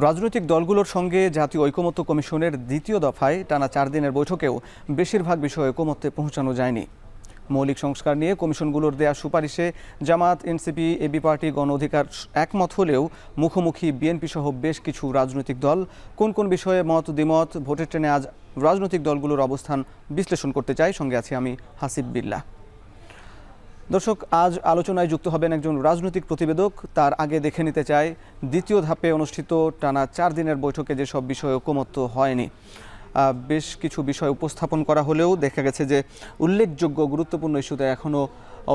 রাজনৈতিক দলগুলোর সঙ্গে জাতীয় ঐকমত্য কমিশনের দ্বিতীয় দফায় টানা 4 দিনের বৈঠকেও বেশিরভাগ বিষয়ে ঐকমত্যে পৌঁছানো যায়নি। মৌলিক সংস্কার নিয়ে কমিশনগুলোর দেয়া সুপারিশে জামাত, এনসিপি, এবি পার্টি, গণ অধিকার একমত হলেও মুখোমুখি বিএনপি সহ বেশ কিছু রাজনৈতিক দল। কোন কোন বিষয়ে মত দ্বিমত, ভোটের ট্রেনে আজ রাজনৈতিক দলগুলোর অবস্থান বিশ্লেষণ করতে চাই। সঙ্গে আছি আমি হাসিব বিল্লাহ। দর্শক, আজ আলোচনায় যুক্ত হবেন একজন রাজনৈতিক প্রতিবেদক। তার আগে দেখে নিতে চাই দ্বিতীয় ধাপে অনুষ্ঠিত টানা 4 দিনের বৈঠকে যেসব বিষয়ে ঐকমত্য হয়নি। বেশ কিছু বিষয় উপস্থাপন করা হলেও দেখা গেছে যে উল্লেখযোগ্য গুরুত্বপূর্ণ ইস্যুতে এখনও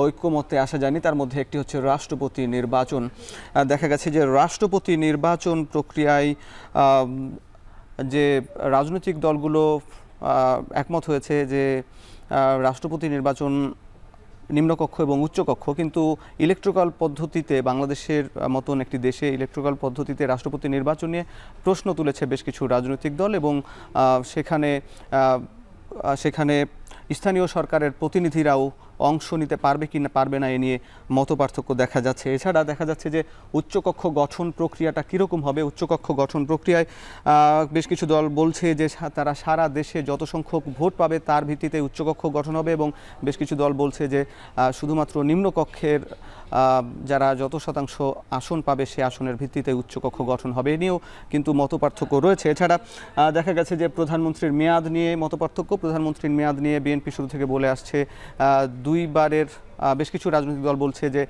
ঐকমত্যে আসা যায়নি। তার মধ্যে একটি হচ্ছে রাষ্ট্রপতি নির্বাচন। দেখা গেছে যে রাষ্ট্রপতি নির্বাচন প্রক্রিয়ায় যে রাজনৈতিক দলগুলো একমত হয়েছে যে রাষ্ট্রপতি নির্বাচন নিম্নকক্ষ এবং উচ্চকক্ষ, কিন্তু ইলেকট্রাল পদ্ধতিতে বাংলাদেশের মতন একটি দেশে ইলেকট্রাল পদ্ধতিতে রাষ্ট্রপতি নির্বাচন নিয়ে প্রশ্ন তুলেছে বেশ কিছু রাজনৈতিক দল এবং সেখানে স্থানীয় সরকারের প্রতিনিধিরাও অংশ নিতে পারবে কি না পারবে না এ নিয়ে মতপার্থক্য দেখা যাচ্ছে। এছাড়া দেখা যাচ্ছে যে উচ্চকক্ষ গঠন প্রক্রিয়াটা কীরকম হবে। উচ্চকক্ষ গঠন প্রক্রিয়ায় বেশ কিছু দল বলছে যে তারা সারা দেশে যত সংখ্যক ভোট পাবে তার ভিত্তিতে উচ্চকক্ষ গঠন হবে, এবং বেশ কিছু দল বলছে যে শুধুমাত্র নিম্নকক্ষের যারা যত শতাংশ আসন পাবে সে আসনের ভিত্তিতে উচ্চকক্ষ গঠন হবে। এ নিয়েও কিন্তু মতপার্থক্য রয়েছে। এছাড়া দেখা গেছে যে প্রধানমন্ত্রীর মেয়াদ নিয়ে মতপার্থক্য। প্রধানমন্ত্রীর মেয়াদ নিয়ে বিএনপি শুরু থেকে বলে আসছে দুইবারের, বেশ কিছু রাজনৈতিক দল বলছে যে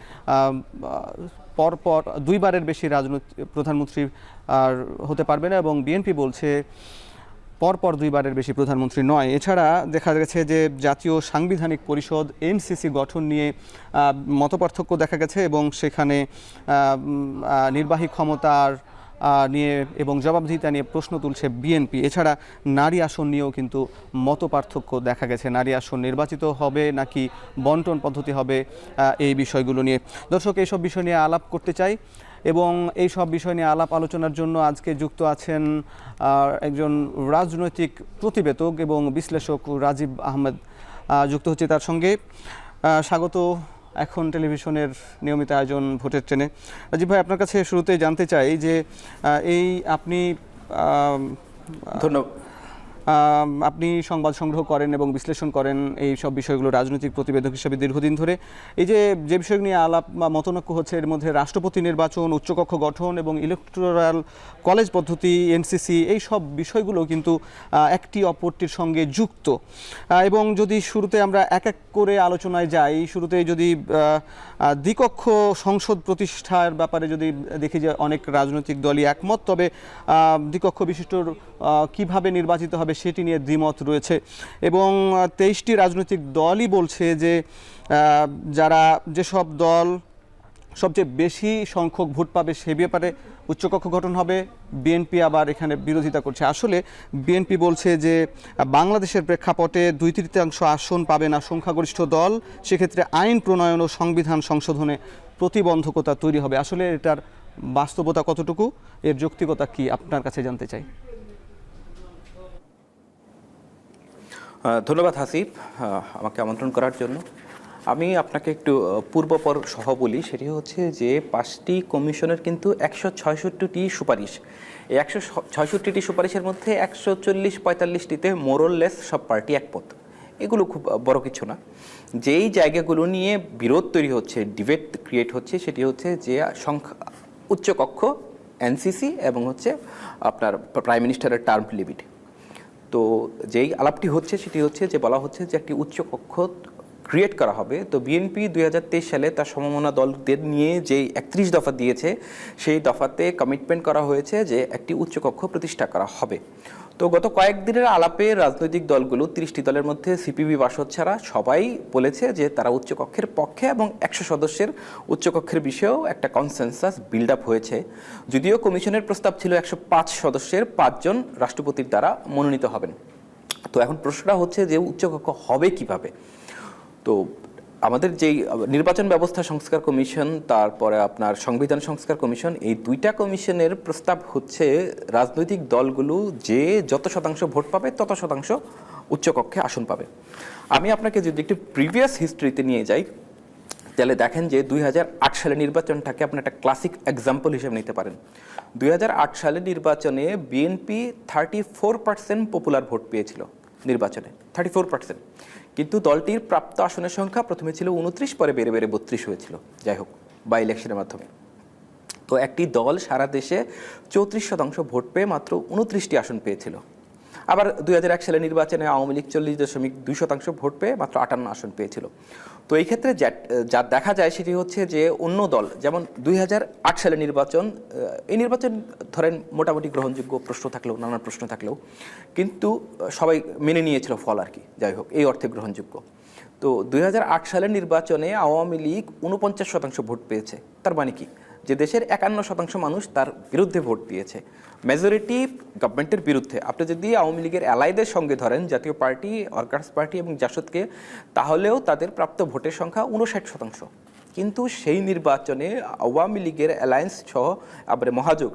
পরপর দুইবারের বেশি প্রধানমন্ত্রী আর হতে পারবে না, এবং বিএনপি বলছে পরপর দুইবারের বেশি প্রধানমন্ত্রী নয়। এছাড়া দেখা গেছে যে জাতীয় সাংবিধানিক পরিষদ এনসিসি গঠন নিয়ে মতপার্থক্য দেখা গেছে, এবং সেখানে নির্বাহী ক্ষমতার নিয়ে এবং জবাবদিহিতা নিয়ে প্রশ্ন তুলছে বিএনপি। এছাড়া নারী আসন নিয়েও কিন্তু মতপার্থক্য দেখা গেছে। নারী আসন নির্বাচিত হবে নাকি বন্টন পদ্ধতি হবে, এই বিষয়গুলো নিয়ে। দর্শক, এইসব বিষয় নিয়ে আলাপ করতে চাই, এবং এই সব বিষয় নিয়ে আলাপ আলোচনার জন্য আজকে যুক্ত আছেন একজন রাজনৈতিক প্রতিবেদক এবং বিশ্লেষক রাজীব আহমেদ যুক্ত হচ্ছে তার সঙ্গে। স্বাগত এখন টেলিভিশনের নিয়মিত আয়োজন ভোটের ট্রেনে। রাজীব ভাই, আপনার কাছে শুরুতেই জানতে চাই যে আপনি ধন্যবাদ। আপনি সংবাদ সংগ্রহ করেন এবং বিশ্লেষণ করেন এই সব বিষয়গুলো রাজনৈতিক প্রতিবেদক হিসেবে দীর্ঘদিন ধরে। এই যে বিষয় নিয়ে আলাপ বা মতনৈক্য হচ্ছে, এর মধ্যে রাষ্ট্রপতি নির্বাচন, উচ্চকক্ষ গঠন এবং ইলেকটোরাল কলেজ পদ্ধতি, এনসিসি, এই সব বিষয়গুলো কিন্তু একটি অপরটির সঙ্গে যুক্ত। এবং যদি শুরুতে আমরা এক এক করে আলোচনায় যাই, শুরুতে যদি দ্বিকক্ষ সংসদ প্রতিষ্ঠার ব্যাপারে যদি দেখি যে অনেক রাজনৈতিক দলই একমত, তবে দ্বিকক্ষ বিশিষ্ট কিভাবে নির্বাচিত হবে সেটি নিয়ে দ্বিমত রয়েছে। এবং 23টি রাজনৈতিক দলই বলছে যে যেসব দল সবচেয়ে বেশি সংখ্যক ভোট পাবে সে ব্যাপারে উচ্চকক্ষ গঠন হবে। বিএনপি আবার এখানে বিরোধিতা করছে। আসলে বিএনপি বলছে যে বাংলাদেশের প্রেক্ষাপটে 2/3 আসন পাবে না সংখ্যাগরিষ্ঠ দল, সেক্ষেত্রে আইন প্রণয়ন ও সংবিধান সংশোধনে প্রতিবন্ধকতা তৈরি হবে। আসলে এটার বাস্তবতা কতটুকু, এর যৌক্তিকতা কি, আপনার কাছে জানতে চাই। ধন্যবাদ হাসিব, আমাকে আমন্ত্রণ করার জন্য। আমি আপনাকে একটু পূর্বপর সহ বলি। সেটি হচ্ছে যে 5টি কমিশনের কিন্তু 166টি সুপারিশ। এই 166টি সুপারিশের মধ্যে 140-45টিতে মোরললেস সব পার্টি একমত। এগুলো খুব বড় কিছু না। যেই জায়গাগুলো নিয়ে বিরোধ তৈরি হচ্ছে, ডিবেট ক্রিয়েট হচ্ছে, সেটি হচ্ছে যে উচ্চকক্ষ, এনসিসি এবং হচ্ছে আপনার প্রাইম মিনিস্টারের টার্ম লিমিট। তো যেই আলাপটি হচ্ছে সেটি হচ্ছে যে বলা হচ্ছে যে একটি উচ্চকক্ষ ক্রিয়েট করা হবে। তো বিএনপি 2023 সালে তার সমমনা দলদের নিয়ে যেই 31 দফা দিয়েছে, সেই দফাতে কমিটমেন্ট করা হয়েছে যে একটি উচ্চকক্ষ প্রতিষ্ঠা করা হবে। তো গত কয়েকদিনের আলাপে রাজনৈতিক দলগুলো 30টি দলের মধ্যে সিপিবি বাসদ ছাড়া সবাই বলেছে যে তারা উচ্চকক্ষের পক্ষে, এবং 100 সদস্যের উচ্চকক্ষের বিষয়েও একটা কনসেনসাস বিল্ড আপ হয়েছে। যদিও কমিশনের প্রস্তাব ছিল 105 সদস্যের 5 জন রাষ্ট্রপতির দ্বারা মনোনীত হবেন। তো এখন প্রশ্নটা হচ্ছে যে উচ্চকক্ষ হবে কিভাবে। তো আমাদের যেই নির্বাচন ব্যবস্থা সংস্কার কমিশন, তারপরে আপনার সংবিধান সংস্কার কমিশন, এই 2টা কমিশনের প্রস্তাব হচ্ছে রাজনৈতিক দলগুলো যে যত শতাংশ ভোট পাবে তত শতাংশ উচ্চকক্ষে আসন পাবে। আমি আপনাকে যদি একটু প্রিভিয়াস হিস্ট্রিতে নিয়ে যাই, তাহলে দেখেন যে 2008 সালের নির্বাচনটাকে আপনি একটা ক্লাসিক এক্সাম্পল হিসেবে নিতে পারেন। 2008 সালের নির্বাচনে বিএনপি 34% পপুলার ভোট পেয়েছিল নির্বাচনে, 34%। কিন্তু দলটির প্রাপ্ত আসনের সংখ্যা প্রথমে ছিল 29, পরে বেড়ে বেড়ে 32 হয়েছিল, যাই হোক, বাই ইলেকশনের মাধ্যমে। তো একটি দল সারা দেশে 34% ভোট পেয়ে মাত্র 29টি আসন পেয়েছিল। আবার 2001 সালের নির্বাচনে আওয়ামী লীগ 40.2% ভোট পেয়ে মাত্র 58 আসন পেয়েছিল। তো এই ক্ষেত্রে যা দেখা যায় সেটি হচ্ছে যে অন্য দল, যেমন 2008 সালের নির্বাচন, এই নির্বাচন ধরেন মোটামুটি গ্রহণযোগ্য, প্রশ্ন থাকলেও, নানান প্রশ্ন থাকলেও কিন্তু সবাই মেনে নিয়েছিল ফল আর কি, যাই হোক, এই অর্থে গ্রহণযোগ্য। তো 2008 সালের নির্বাচনে আওয়ামী লীগ 49% ভোট পেয়েছে। তার মানে কি, যে দেশের 51% মানুষ তার বিরুদ্ধে ভোট দিয়েছে, মেজরিটি গভর্নমেন্টের বিরুদ্ধে। আপনি যদি আওয়ামী লীগের অ্যালাইদের সঙ্গে ধরেন, জাতীয় পার্টি, ওয়ার্কার্স পার্টি এবং জাসদকে, তাহলেও তাদের প্রাপ্ত ভোটের সংখ্যা 59%। কিন্তু সেই নির্বাচনে আওয়ামী লীগের অ্যালায়েন্স সহ আবার মহাজোট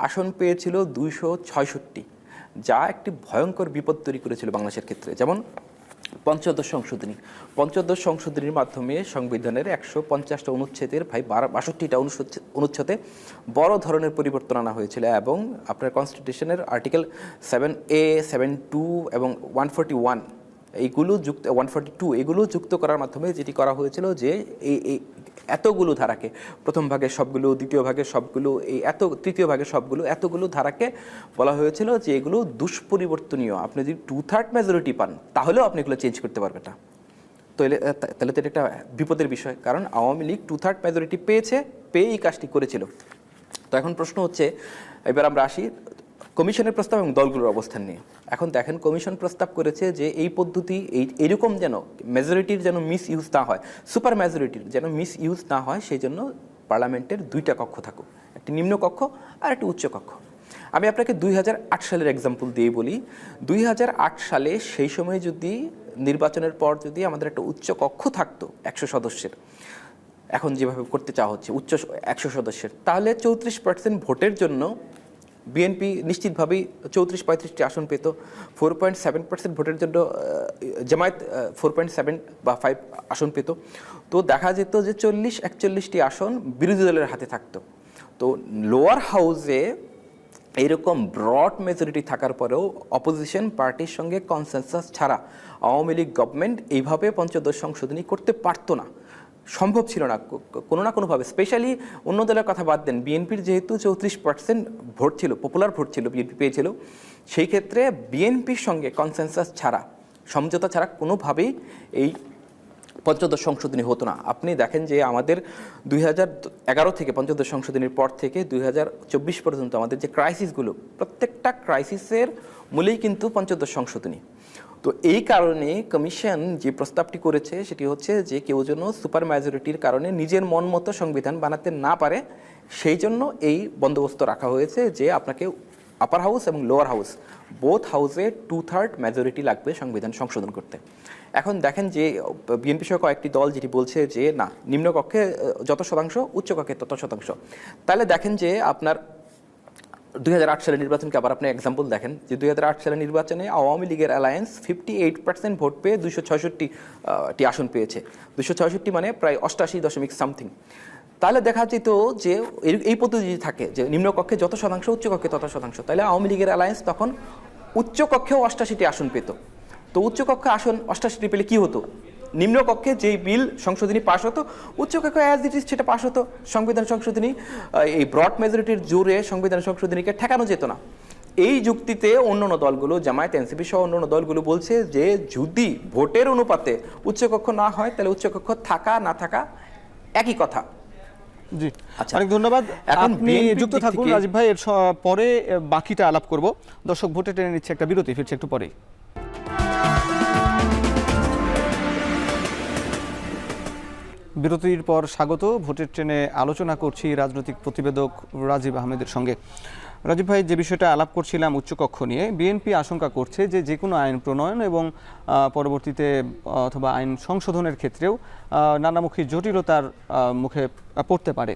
আসন পেয়েছিল 266, যা একটি ভয়ঙ্কর বিপদ তৈরি করেছিল বাংলাদেশের ক্ষেত্রে। যেমন পঞ্চদশ সংশোধনীর মাধ্যমে সংবিধানের 150টা অনুচ্ছেদের 62টা অনুচ্ছেদে বড় ধরনের পরিবর্তন আনা হয়েছিল, এবং আপনার কনস্টিটিউশনের আর্টিকেল 7A, 7(2) এবং 141 এইগুলো 142 এগুলো যুক্ত করার মাধ্যমে যেটি করা হয়েছিল যে এই এতগুলো ধারাকে, প্রথম ভাগের সবগুলো, দ্বিতীয় ভাগের সবগুলো, তৃতীয় ভাগের সবগুলো, এতগুলো ধারাকে বলা হয়েছিল যে এগুলো দুষ্পরিবর্তনীয়। আপনি যদি 2/3 মেজরিটি পান তাহলেও আপনি এগুলো চেঞ্জ করতে পারবেন না। তাহলে তো এটা একটা বিপদের বিষয়, কারণ আওয়ামী লীগ 2/3 মেজরিটি পেয়ে এই কাজটি করেছিল। তো এখন প্রশ্ন হচ্ছে, এবার আমরা আসি কমিশনের প্রস্তাব এবং দলগুলোর অবস্থান নিয়ে। এখন দেখেন, কমিশন প্রস্তাব করেছে যে এই পদ্ধতি, এইরকম যেন মেজরিটির যেন মিস ইউজ না হয়, সুপার মেজরিটির যেন মিস ইউজ না হয়, সেই জন্য পার্লামেন্টের 2টা কক্ষ থাকুক, একটি নিম্ন কক্ষ আর একটি উচ্চ কক্ষ। আমি আপনাকে 2008 সালের এক্সাম্পল দিয়ে বলি। 2008 সালে সেই সময় যদি নির্বাচনের পর যদি আমাদের একটা উচ্চ কক্ষ থাকতো 100 সদস্যের, এখন যেভাবে করতে চাওয়া হচ্ছে উচ্চ 100 সদস্যের, তাহলে 34% ভোটের জন্য বিএনপি নিশ্চিতভাবেই 34-35টি আসন পেত। 4.7% ভোটের জন্য জামায়াত 4.7 বা 5 আসন পেত। তো দেখা যেত যে 40-41টি আসন বিরোধী দলের হাতে থাকতো। তো লোয়ার হাউসে এইরকম ব্রড মেজরিটি থাকার পরেও অপোজিশন পার্টির সঙ্গে কনসেনসাস ছাড়া আওয়ামী লীগ গভর্নমেন্ট এইভাবে পঞ্চদশ সংশোধনী করতে পারতো না, সম্ভব ছিল না কোনো না কোনোভাবে। স্পেশালি অন্য দলের কথা বাদ দেন, বিএনপির যেহেতু 34% ভোট ছিল, পপুলার ভোট ছিল, বিএনপি পেয়েছিল, সেই ক্ষেত্রে বিএনপির সঙ্গে কনসেনসাস ছাড়া, সমঝোতা ছাড়া কোনোভাবেই এই পঞ্চদশ সংশোধনী হতো না। আপনি দেখেন যে আমাদের 2011 থেকে পঞ্চদশ সংশোধনীর পর থেকে 2024 পর্যন্ত আমাদের যে ক্রাইসিসগুলো, প্রত্যেকটা ক্রাইসিসের মূলেই কিন্তু পঞ্চদশ সংশোধনী। তো এই কারণে কমিশন যে প্রস্তাবটি করেছে সেটি হচ্ছে যে কেউ যেন সুপার মেজরিটির কারণে নিজের মন মতো সংবিধান বানাতে না পারে, সেই জন্য এই বন্দোবস্ত রাখা হয়েছে যে আপনাকে আপার হাউস এবং লোয়ার হাউস, বোথ হাউসে 2/3 মেজরিটি লাগবে সংবিধান সংশোধন করতে। এখন দেখেন যে বিএনপি সহ কয়েকটি দল যেটি বলছে যে না, নিম্নকক্ষে যত শতাংশ, উচ্চকক্ষে তত শতাংশ। তাহলে দেখেন যে আপনার 2008 সালের নির্বাচনকে আবার আপনি এক্সাম্পল দেখেন যে 2008 সালের নির্বাচনে আওয়ামী লীগের অ্যালায়েন্স 58% ভোট পেয়ে 266টি আসন পেয়েছে। 266 মানে প্রায় 88 সামথিং। তাহলে দেখা যেত যে এই পদ্ধতি যদি থাকে যে নিম্নকক্ষে যত শতাংশ, উচ্চকক্ষে তত শতাংশ, তাহলে আওয়ামী লীগের অ্যালায়েন্স তখন উচ্চকক্ষেও 88টি আসন পেত। তো উচ্চকক্ষে আসন 88টি পেলে কি হতো, নিম্নকক্ষে যেই বিল সংশোধনী পাশ হতো, উচ্চকক্ষে অ্যাজ ইট ইজ সেটা পাশ হতো। সংবিধান সংশোধনী এই ব্রড মেজরিটির জোরে সংবিধান সংশোধনীকে ঠেকানো যেত না। এই যুক্তিতে অন্যান্য দলগুলো, জামায়াত, এনসিপি সহ অন্যান্য দলগুলো বলছে যে যদি ভোটের অনুপাতে উচ্চকক্ষ না হয় তাহলে উচ্চকক্ষ থাকা না থাকা একই কথা। জি, আচ্ছা, অনেক ধন্যবাদ। এখন আপনি যুক্ত থাকুন রাজীব ভাই, এর পরে বাকিটা আলাপ করব। দর্শক ভোটে টেনে নিচ্ছে একটা বিরতি, ফিরছে একটু পরেই। বিরতির পর স্বাগত। ভোটের ট্রেনে আলোচনা করছি রাজনৈতিক প্রতিবেদক রাজীব আহমেদের সঙ্গে। রাজীব ভাই, যে বিষয়টা আলাপ করছিলাম উচ্চকক্ষ নিয়ে, বিএনপি আশঙ্কা করছে যে যে কোনো আইন প্রণয়ন এবং পরবর্তীতে অথবা আইন সংশোধনের ক্ষেত্রেও নানামুখী জটিলতার মুখে পড়তে পারে।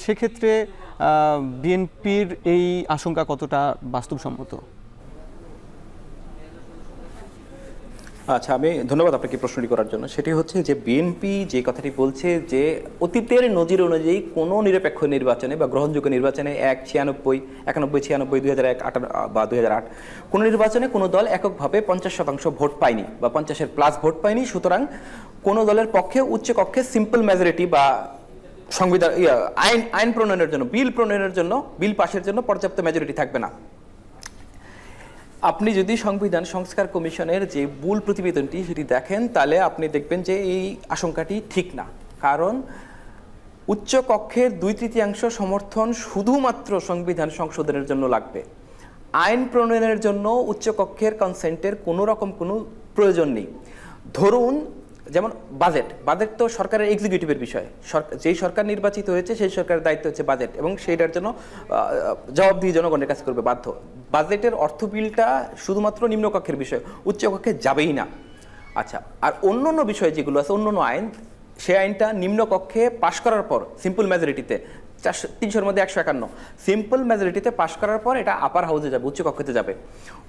সেক্ষেত্রে বিএনপির এই আশঙ্কা কতটা বাস্তবসম্মত? আচ্ছা, আমি ধন্যবাদ আপনাকে প্রশ্নটি করার জন্য। সেটি হচ্ছে যে বিএনপি যে কথাটি বলছে যে অতীতের নজির অনুযায়ী কোনো নিরপেক্ষ নির্বাচনে বা গ্রহণযোগ্য নির্বাচনে 96, 91, 96, 2001 বা 2008 কোনো নির্বাচনে কোনো দল এককভাবে 50% ভোট পায়নি বা 50-এর প্লাস ভোট পায়নি। সুতরাং কোনো দলের পক্ষে উচ্চকক্ষে সিম্পল মেজরিটি বা সংবিধান আইন প্রণয়নের জন্য, বিল প্রণয়নের জন্য, বিল পাশের জন্য পর্যাপ্ত মেজরিটি থাকবে না। আপনি যদি সংবিধান সংস্কার কমিশনের যে মূল প্রতিবেদনটি সেটি দেখেন, তাহলে আপনি দেখবেন যে এই আশঙ্কাটি ঠিক না। কারণ উচ্চ কক্ষের 2/3 সমর্থন শুধুমাত্র সংবিধান সংশোধনের জন্য লাগবে। আইন প্রণয়নের জন্য উচ্চ কক্ষের কনসেন্টের কোনো রকম কোনো প্রয়োজন নেই। ধরুন যেমন বাজেট তো সরকারের এক্সিকিউটিভের বিষয়। যেই সরকার নির্বাচিত হয়েছে সেই সরকারের দায়িত্ব হচ্ছে বাজেট, এবং সেইটার জন্য জবাবদিহি জনগণের কাছে করবে বাধ্য। বাজেটের অর্থ বিলটা শুধুমাত্র নিম্নকক্ষের বিষয়, উচ্চকক্ষে যাবেই না। আচ্ছা, আর অন্য বিষয় যেগুলো আছে, অন্য আইন, সেই আইনটা নিম্নকক্ষে পাশ করার পর সিম্পল মেজরিটিতে 300-এর মধ্যে 151 সিম্পল মেজরিটিতে পাশ করার পর এটা আপার হাউসে যাবে, উচ্চকক্ষতে যাবে।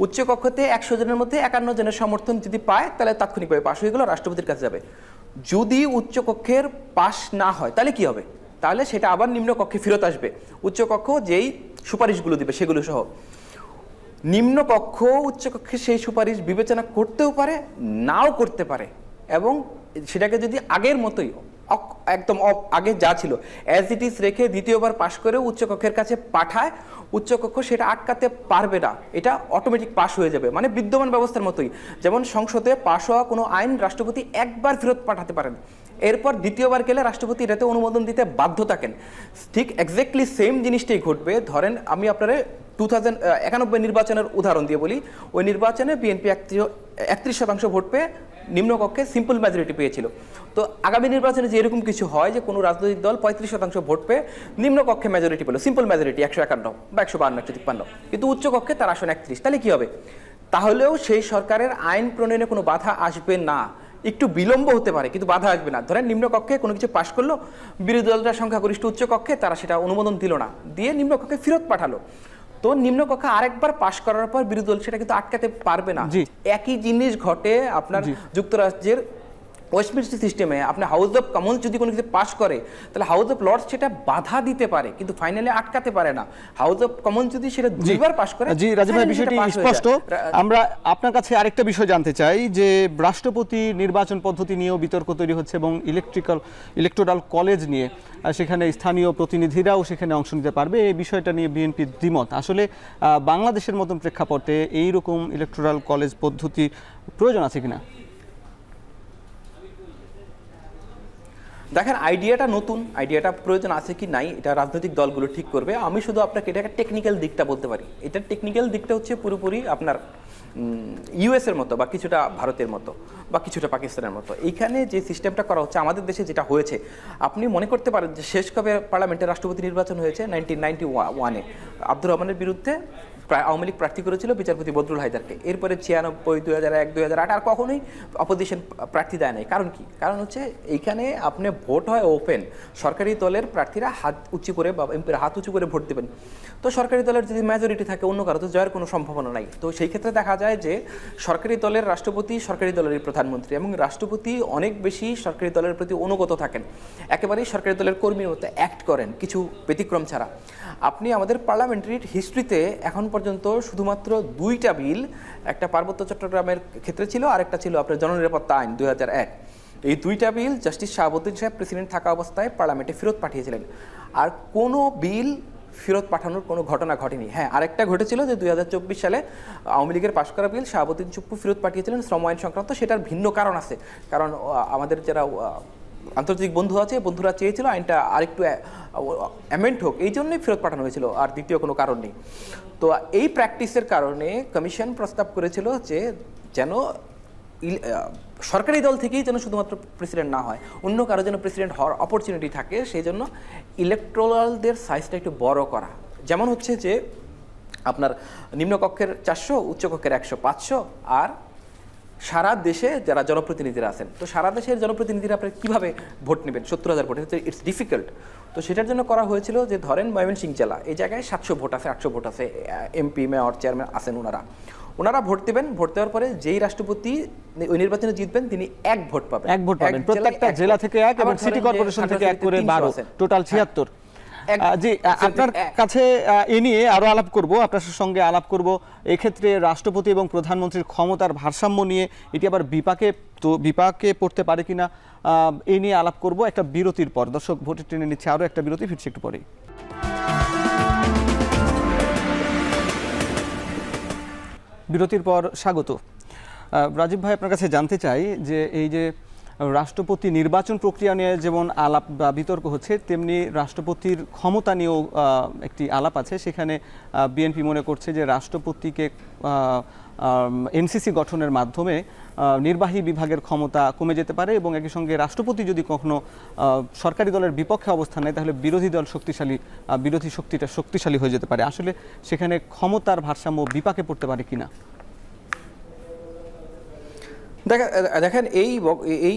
উচ্চকক্ষতে 100 জনের মধ্যে 51 জনের সমর্থন যদি পায় তাহলে তাৎক্ষণিকভাবে পাশ হয়ে গেল, রাষ্ট্রপতির কাছে যাবে। যদি উচ্চকক্ষের পাশ না হয় তাহলে কি হবে? তাহলে সেটা আবার নিম্নকক্ষে ফেরত আসবে, উচ্চকক্ষ যেই সুপারিশগুলো দিবে সেগুলো সহ। নিম্নকক্ষ উচ্চকক্ষে সেই সুপারিশ বিবেচনা করতেও পারে, নাও করতে পারে, এবং সেটাকে যদি আগের মতোই একদম আগে যা ছিল অ্যাজ ইট ইজ রেখে দ্বিতীয়বার পাশ করে উচ্চকক্ষের কাছে পাঠায়, উচ্চকক্ষ সেটা আটকাতে পারবে না, এটা অটোমেটিক পাশ হয়ে যাবে। মানে বিদ্যমান ব্যবস্থার মতোই, যেমন সংসদে পাশ হওয়া কোনো আইন রাষ্ট্রপতি একবার ফেরত পাঠাতে পারেন, এরপর দ্বিতীয়বার গেলে রাষ্ট্রপতি এটাতে অনুমোদন দিতে বাধ্য থাকেন। ঠিক এক্স্যাক্টলি সেম জিনিসটাই ঘটবে। ধরেন আমি আপনারা 2091 নির্বাচনের উদাহরণ দিয়ে বলি। ওই নির্বাচনে বিএনপি 31% ভোট পেয়ে নিম্নকক্ষে সিম্পল মেজরিটি পেয়েছিল। তো আগামী নির্বাচনে যে এরকম কিছু হয় যে কোনো রাজনৈতিক দল 35% ভোট পেয়ে নিম্নকক্ষে মেজরিটি পেল, সিম্পল মেজরিটি 151 বা 152, 153, কিন্তু উচ্চকক্ষে তার আসন 31, তাহলে কি হবে? তাহলেও সেই সরকারের আইন প্রণয়নে কোনো বাধা আসবে না, একটু বিলম্ব হতে পারে কিন্তু বাধা আসবে না। ধরেন নিম্নকক্ষে কোনো কিছু পাশ করলো, বিরোধী দলরা সংখ্যাগরিষ্ঠ উচ্চকক্ষে তারা সেটা অনুমোদন দিল না, দিয়ে নিম্নকক্ষে ফেরত পাঠালো। তো নিম্নকক্ষে আরেকবার পাশ করার পর বিরোধী দল সেটা কিন্তু আটকাতে পারবে না। একই জিনিস ঘটে আপনার যুক্তরাজ্যের ওয়েস্টমিনিস্টার সিস্টেমে। আপনি হাউস অফ কমন্স যদি কোনো কিছু পাশ করে তাহলে হাউস অফ লর্ডস সেটা বাধা দিতে পারে কিন্তু ফাইনালি আটকাতে পারে না। হাউস অফ কমন্স যদি সেটা দুইবার পাশ করে। জি রাজীব ভাই, বিষয়টি স্পষ্ট। আমরা আপনার কাছে আরেকটা বিষয় জানতে চাই যে রাষ্ট্রপতি নির্বাচন পদ্ধতি নিয়েও বিতর্ক তৈরি হচ্ছে এবং ইলেকটোরাল কলেজ নিয়ে সেখানে স্থানীয় প্রতিনিধিরাও সেখানে অংশ নিতে পারবে, এই বিষয়টা নিয়ে বিএনপির দ্বিমত। আসলে বাংলাদেশের মতন প্রেক্ষাপটে এইরকম ইলেকটোরাল কলেজ পদ্ধতি প্রয়োজন আছে কিনা? দেখেন, আইডিয়াটা নতুন, আইডিয়াটা প্রয়োজন আছে কি নাই এটা রাজনৈতিক দলগুলো ঠিক করবে। আমি শুধু আপনাকে এটাকে টেকনিক্যাল দিকটা বলতে পারি। এটার টেকনিক্যাল দিকটা হচ্ছে পুরোপুরি আপনার ইউএসের মতো বা কিছুটা ভারতের মতো বা কিছুটা পাকিস্তানের মতো। এইখানে যে সিস্টেমটা করা হচ্ছে আমাদের দেশে যেটা হয়েছে, আপনি মনে করতে পারেন যে শেষ কবে পার্লামেন্টের রাষ্ট্রপতি নির্বাচন হয়েছে 1991-এ আব্দুর রহমানের বিরুদ্ধে আওয়ামী লীগ প্রার্থী করেছিল বিচারপতি বদরুল হায়দারকে। এরপরে 96, 2001, 2008 আর কখনোই অপোজিশন প্রার্থী দেয় নাই। কারণ কি? কারণ হচ্ছে এইখানে আপনি ভোট হয় ওপেন, সরকারি দলের প্রার্থীরা হাত উঁচু করে বা এমপিরা হাত উঁচু করে ভোট দেবেন। তো সরকারি দলের যদি মেজরিটি থাকে অন্য কারো তো জয়ের কোনো সম্ভাবনা নাই। তো সেই ক্ষেত্রে দেখা যায় যে সরকারি দলের রাষ্ট্রপতি সরকারি দলেরই প্রধানমন্ত্রী, এবং রাষ্ট্রপতি অনেক বেশি সরকারি দলের প্রতি অনুগত থাকেন, একেবারেই সরকারি দলের কর্মীর মতো অ্যাক্ট করেন কিছু ব্যতিক্রম ছাড়া। আপনি আমাদের পার্লামেন্টারি হিস্ট্রিতে এখন পর্যন্ত শুধুমাত্র 2টা বিল, একটা পার্বত্য চট্টগ্রামের ক্ষেত্রে ছিল, আরেকটা ছিল আপনার জননিরাপত্তা আইন 2001। এই 2টা বিল জাস্টিস শাহাবুদ্দিন সাহেব প্রেসিডেন্ট থাকা অবস্থায় পার্লামেন্টে ফেরত পাঠিয়েছিলেন। আর কোনো বিল ফেরত পাঠানোর কোনো ঘটনা ঘটেনি। হ্যাঁ, আরেকটা ঘটেছিল যে 2024 সালে আওয়ামী লীগের পাশ করা বিল শাহাবুদ্দিন চুপ্পু ফেরত পাঠিয়েছিলেন শ্রম আইন সংক্রান্ত। সেটার ভিন্ন কারণ আছে, কারণ আমাদের যারা আন্তর্জাতিক বন্ধু আছে, বন্ধুরা চেয়েছিল আইনটা আরেকটু অ্যামেন্ড হোক, এই জন্যই ফেরত পাঠানো হয়েছিল, আর দ্বিতীয় কোনো কারণ নেই। তো এই প্র্যাকটিসের কারণে কমিশন প্রস্তাব করেছিল যে যেন সরকারি দল থেকেই যেন শুধুমাত্র প্রেসিডেন্ট না হয়, অন্য কারো যেন প্রেসিডেন্ট হওয়ার অপরচুনিটি থাকে, সেই জন্য ইলেকটোরালদের সাইজটা একটু বড় করা। যেমন হচ্ছে যে আপনার নিম্নকক্ষের 400, উচ্চকক্ষের 100, 500, আর সারা দেশে যারা জনপ্রতিনিধিরা আছেন, তো সারা দেশের জনপ্রতিনিধিরা আপনারা কীভাবে ভোট নেবেন? 70,000 ভোট, ইটস ডিফিকাল্ট। তো সেটার জন্য করা হয়েছিল যে ধরেন ময়মনসিংহ জেলা, এই জায়গায় 700 ভোট আছে, 800 ভোট আছে, এমপি, মেয়র, চেয়ারম্যান আছেন ওনারা। ওনারা ভোট দেবেন, ভোট দেওয়ার পরে যেই রাষ্ট্রপতি ওই নির্বাচনে জিতবেন তিনি 1 ভোট পাবেন। 1 ভোট পাবেন, প্রত্যেকটা জেলা থেকে 1 এবং সিটি কর্পোরেশন থেকে 1 করে 12, টোটাল 76। জি, আপনার কাছে এ নিয়ে আরো আলাপ করব, আপনার সঙ্গে আলাপ করব এক্ষেত্রে রাষ্ট্রপতি এবং প্রধানমন্ত্রীর ক্ষমতার ভারসাম্য নিয়ে, এটি আবার বিপাকে পড়তে পারে কিনা এই নিয়ে আলাপ করব একটা বিরতির পর। দর্শক, ভোটের ট্রেনে নিচ্ছে আরো একটা বিরতি, ফিরছি একটু পরেই। বিরতির পর স্বাগত। রাজীব ভাই, আপনার কাছে জানতে চাই যে এই যে রাষ্ট্রপতি নির্বাচন প্রক্রিয়া নিয়ে যেমন আলাপ বা বিতর্ক হচ্ছে, তেমনি রাষ্ট্রপতির ক্ষমতা নিয়েও একটি আলাপ আছে। সেখানে বিএনপি মনে করছে যে রাষ্ট্রপতিকে এনসিসি গঠনের মাধ্যমে নির্বাহী বিভাগের ক্ষমতা কমে যেতে পারে এবং একই সঙ্গে রাষ্ট্রপতি যদি কখনো সরকারি দলের বিপক্ষে অবস্থান নেয় তাহলে বিরোধী শক্তিটা শক্তিশালী হয়ে যেতে পারে। আসলে সেখানে ক্ষমতার ভারসাম্য বিপাকে পড়তে পারে কিনা? দেখেন, এই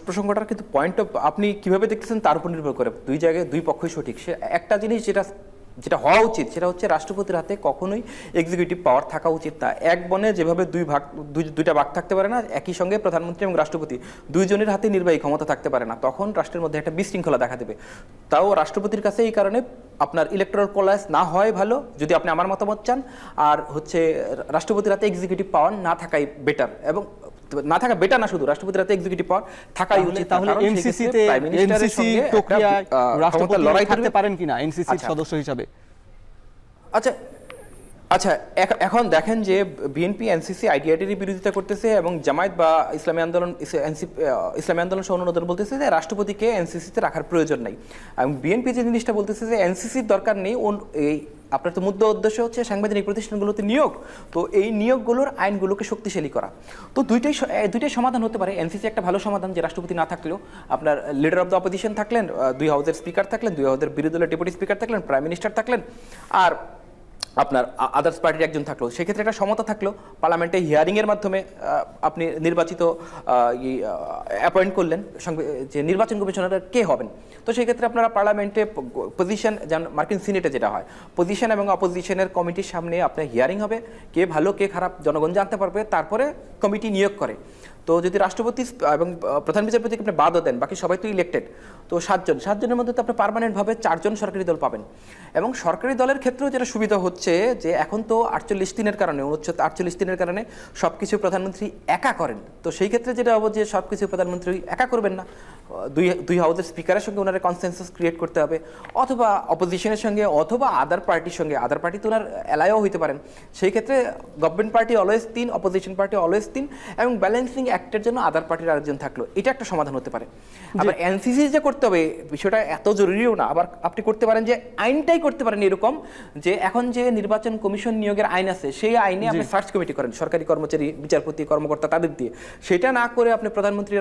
প্রসঙ্গটার কিন্তু পয়েন্ট অফ আপনি কিভাবে দেখতেছেন তার উপর নির্ভর করে। দুই জায়গায় দুই পক্ষই সঠিক। সে একটা জিনিস যেটা হওয়া উচিত সেটা হচ্ছে রাষ্ট্রপতির হাতে কখনোই এক্সিকিউটিভ পাওয়ার থাকা উচিত না। এক বনে যেভাবে দুইটা ভাগ থাকতে পারে না, একই সঙ্গে প্রধানমন্ত্রী এবং রাষ্ট্রপতি দুইজনের হাতে নির্বাহী ক্ষমতা থাকতে পারে না, তখন রাষ্ট্রের মধ্যে একটা বিশৃঙ্খলা দেখা দেবে। তাও রাষ্ট্রপতির কাছে এই কারণে আপনার ইলেকট্রাল কলেজ না হয় ভালো, যদি আপনি আমার মতামত চান। আর হচ্ছে রাষ্ট্রপতির হাতে এক্সিকিউটিভ পাওয়ার না থাকাই বেটার, এবং না থাকা বেটার না, শুধু রাষ্ট্রপতির হাতে এক্সিকিউটিভ পাওয়ার থাকাই উচিত। তাহলে এনসিসি প্রক্রিয়ায় রাষ্ট্রপতি লড়াই করতে পারেন কিনা এনসিসির সদস্য হিসাবে? আচ্ছা, এখন দেখেন যে বিএনপি এনসিসি আইডিয়াটির বিরোধিতা করতেছে এবং জামায়াত বা ইসলামী আন্দোলন সহ অন্য দল বলতেছে যে রাষ্ট্রপতিকে এনসিসিতে রাখার প্রয়োজন নাই। এবং বিএনপি যে জিনিসটা বলতেছে যে এনসিসির দরকার নেই, এই আপনার তো মুদ্রা উদ্দেশ্য হচ্ছে সাংবিধানিক প্রতিষ্ঠানগুলোতে নিয়োগ, তো এই নিয়োগগুলোর আইনগুলোকে শক্তিশালী করা। তো দুইটাই সমাধান হতে পারে। এনসিসি একটা ভালো সমাধান, যে রাষ্ট্রপতি না থাকলেও আপনার লিডার অফ দ্য অপোজিশন থাকলেন, 2 হাউসের স্পিকার থাকলেন, 2 হাউসের বিরোধী দলের ডেপুটি স্পিকার থাকলেন, প্রাইম মিনিস্টার থাকলেন, আর আপনার আদার্স পার্টির একজন থাকলো। সেক্ষেত্রে একটা সমতা থাকলো। পার্লামেন্টে হিয়ারিংয়ের মাধ্যমে আপনি নির্বাচিত অ্যাপয়েন্ট করলেন যে নির্বাচন কমিশনার কে হবেন। তো সেই ক্ষেত্রে আপনারা পার্লামেন্টে পজিশন, যেমন মার্কিন সিনেটে যেটা হয়, পজিশন এবং অপোজিশনের কমিটির সামনে আপনার হিয়ারিং হবে, কে ভালো কে খারাপ জনগণ জানতে পারবে, তারপরে কমিটি নিয়োগ করে। তো যদি রাষ্ট্রপতি এবং প্রধান বিচারপতিকে আপনি বাদও দেন, বাকি সবাই তো ইলেক্টেড, তো 7জনের মধ্যে তো আপনি পার্মানেন্টভাবে 4 জন সরকারি দল পাবেন। এবং সরকারি দলের ক্ষেত্রেও যেটা সুবিধা হচ্ছে যে এখন তো 48 দিনের কারণে, 48 দিনের কারণে সব কিছু প্রধানমন্ত্রী একা করেন। তো সেই ক্ষেত্রে যেটা হবে যে সব কিছু প্রধানমন্ত্রী একা করবেন না, দুই হাউসের স্পিকারের সঙ্গে ওনার কনসেনসাস ক্রিয়েট করতে হবে, অথবা অপোজিশনের সঙ্গে, অথবা আদার পার্টির সঙ্গে। আদার পার্টি তো ওনার এলাইও হইতে পারেন। সেই ক্ষেত্রে government party always 3, opposition party always 3, এবং ব্যালেন্সিং অ্যাক্টের জন্য আদার পার্টির আরেকজন থাকলো। এটা একটা সমাধান হতে পারে। আবার এনসিসি যে করতে হবে বিষয়টা এত জরুরিও না। আবার আপনি করতে পারেন যে আইনটাই করতে পারেন এরকম যে এখন যে নির্বাচন কমিশন নিয়োগের আইন আছে, সেই আইনে আপনি সার্চ কমিটি করেন সরকারি কর্মচারী, বিচারপতি, কর্মকর্তা তাদের দিয়ে। সেটা না করে আপনি প্রধানমন্ত্রী,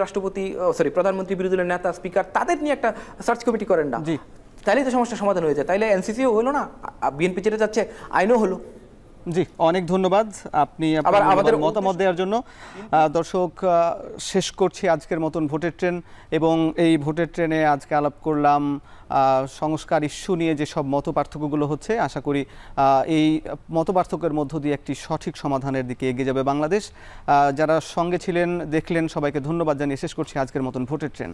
প্রধানমন্ত্রী, বিরোধী দলের নেতা, স্পিকার তাদের নিয়ে একটা সার্চ কমিটি করেন না, তাইলেই তো সমস্যার সমাধান হয়ে যায়। তাইলে এনসিসিও হলো না, বিএনপি যেটা যাচ্ছে আইনও হলো। জি, অনেক ধন্যবাদ আপনি আমাদের মতামত দেওয়ার জন্য। দর্শক, শেষ করছি আজকের মতন ভোটের ট্রেন, এবং এই ভোটের ট্রেনে আজকে আলাপ করলাম সংস্কার ইস্যু নিয়ে যেসব মত পার্থক্যগুলো হচ্ছে। আশা করি এই মত পার্থক্যের মধ্য দিয়ে একটি সঠিক সমাধানের দিকে এগিয়ে যাবে বাংলাদেশ। যারা সঙ্গে ছিলেন, দেখলেন, সবাইকে ধন্যবাদ জানিয়ে শেষ করছি আজকের মতন ভোটের ট্রেন।